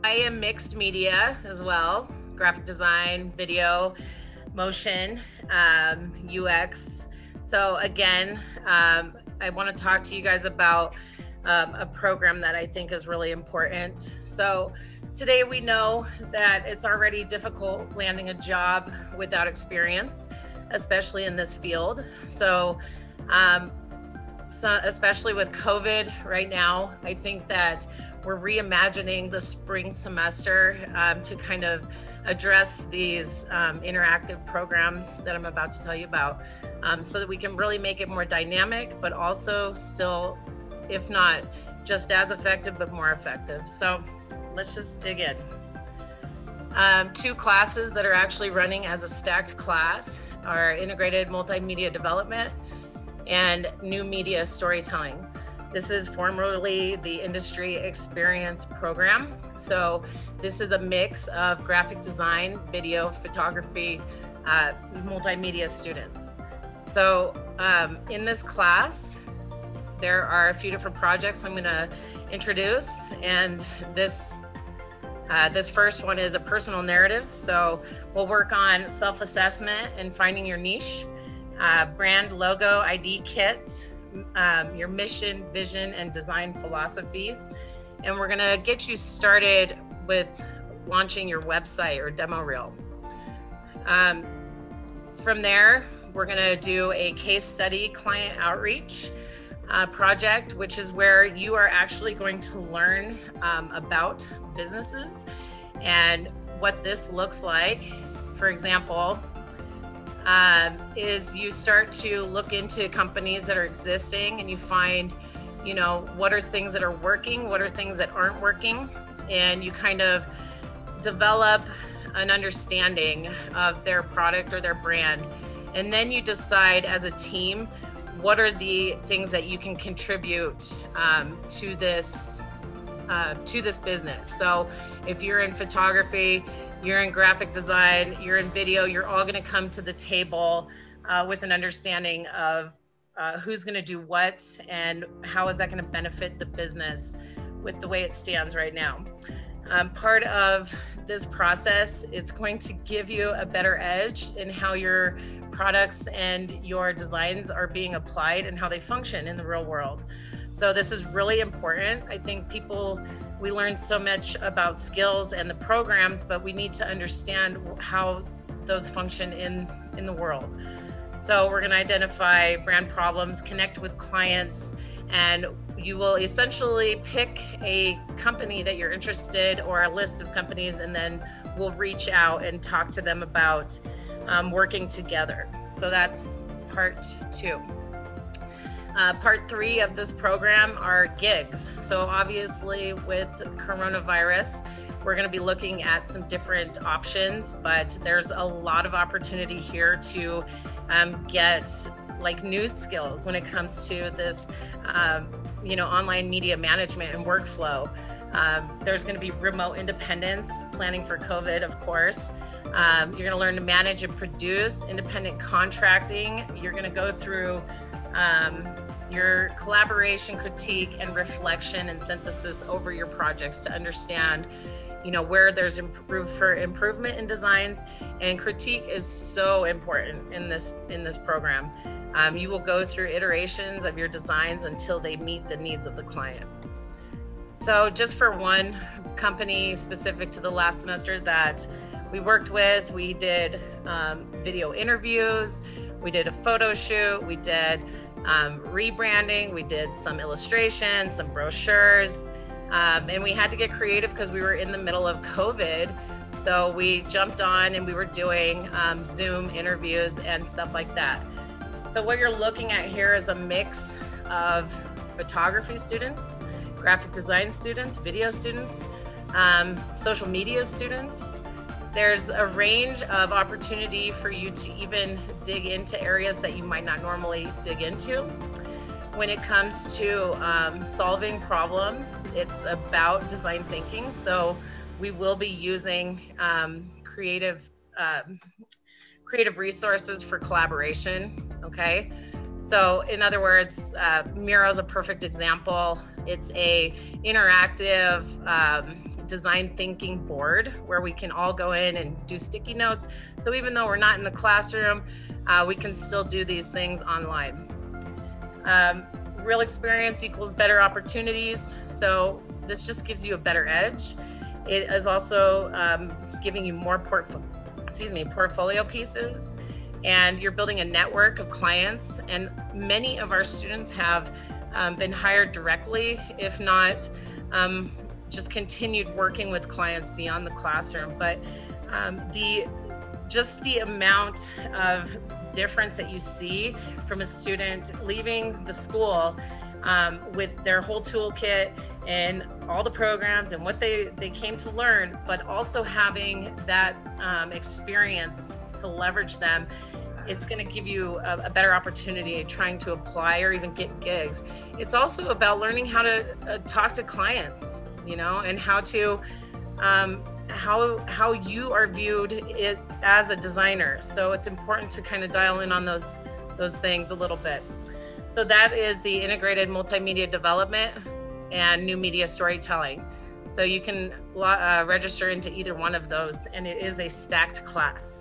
I am mixed media as well, graphic design, video, motion, UX. So again, I want to talk to you guys about a program that I think is really important. So today we know that it's already difficult landing a job without experience, especially in this field. So especially with COVID right now, I think that we're reimagining the spring semester to kind of address these interactive programs that I'm about to tell you about, so that we can really make it more dynamic, but also still, if not just as effective, but more effective. So let's just dig in. Two classes that are actually running as a stacked class are integrated multimedia development and new media storytelling. This is formerly the industry experience program. So this is a mix of graphic design, video, photography, multimedia students. So in this class, there are a few different projects I'm gonna introduce, and this first one is a personal narrative. So we'll work on self-assessment and finding your niche, brand logo ID kit, your mission, vision, and design philosophy. And we're gonna get you started with launching your website or demo reel. From there, we're gonna do a case study client outreach project, which is where you are actually going to learn about businesses and what this looks like. For example, is you start to look into companies that are existing and you find, you know, what are things that are working, what are things that aren't working, and you kind of develop an understanding of their product or their brand. And then you decide as a team, what are the things that you can contribute to this business. So if you're in photography, you're in graphic design, you're in video, you're all gonna come to the table with an understanding of who's gonna do what and how is that gonna benefit the business with the way it stands right now. Part of this process, it's going to give you a better edge in how your products and your designs are being applied and how they function in the real world. So this is really important. I think we learn so much about skills and the programs, but we need to understand how those function in the world. So we're gonna identify brand problems, connect with clients, and you will essentially pick a company that you're interested or a list of companies, and then we'll reach out and talk to them about working together. So that's part 2. Part 3 of this program are gigs. So obviously with coronavirus, we're going to be looking at some different options, but there's a lot of opportunity here to get like new skills when it comes to this, online media management and workflow. There's going to be remote independence, planning for COVID, of course. You're going to learn to manage and produce, independent contracting. You're going to go through your collaboration, critique, and reflection and synthesis over your projects to understand, where there's improvement in designs. And critique is so important in this program. You will go through iterations of your designs until they meet the needs of the client. So just for one company specific to the last semester that we worked with, we did video interviews, we did a photo shoot, we did rebranding, we did some illustrations, some brochures, and we had to get creative because we were in the middle of COVID. So we jumped on and we were doing Zoom interviews and stuff like that. So what you're looking at here is a mix of photography students, graphic design students, video students, social media students. There's a range of opportunity for you to even dig into areas that you might not normally dig into. When it comes to solving problems, it's about design thinking. So we will be using creative resources for collaboration, okay? So in other words, Miro is a perfect example. It's a interactive design thinking board where we can all go in and do sticky notes. So even though we're not in the classroom, we can still do these things online. Real experience equals better opportunities. So this just gives you a better edge. It is also giving you more portfolio pieces, and you're building a network of clients. And many of our students have been hired directly, if not just continued working with clients beyond the classroom. But just the amount of difference that you see from a student leaving the school with their whole toolkit and all the programs and what they came to learn, but also having that experience to leverage them, it's going to give you a better opportunity trying to apply or even get gigs. It's also about learning how to talk to clients, and how to how you are viewed it as a designer. So it's important to kind of dial in on those things a little bit. So that is the integrated multimedia development and new media storytelling. So you can register into either one of those, and it is a stacked class.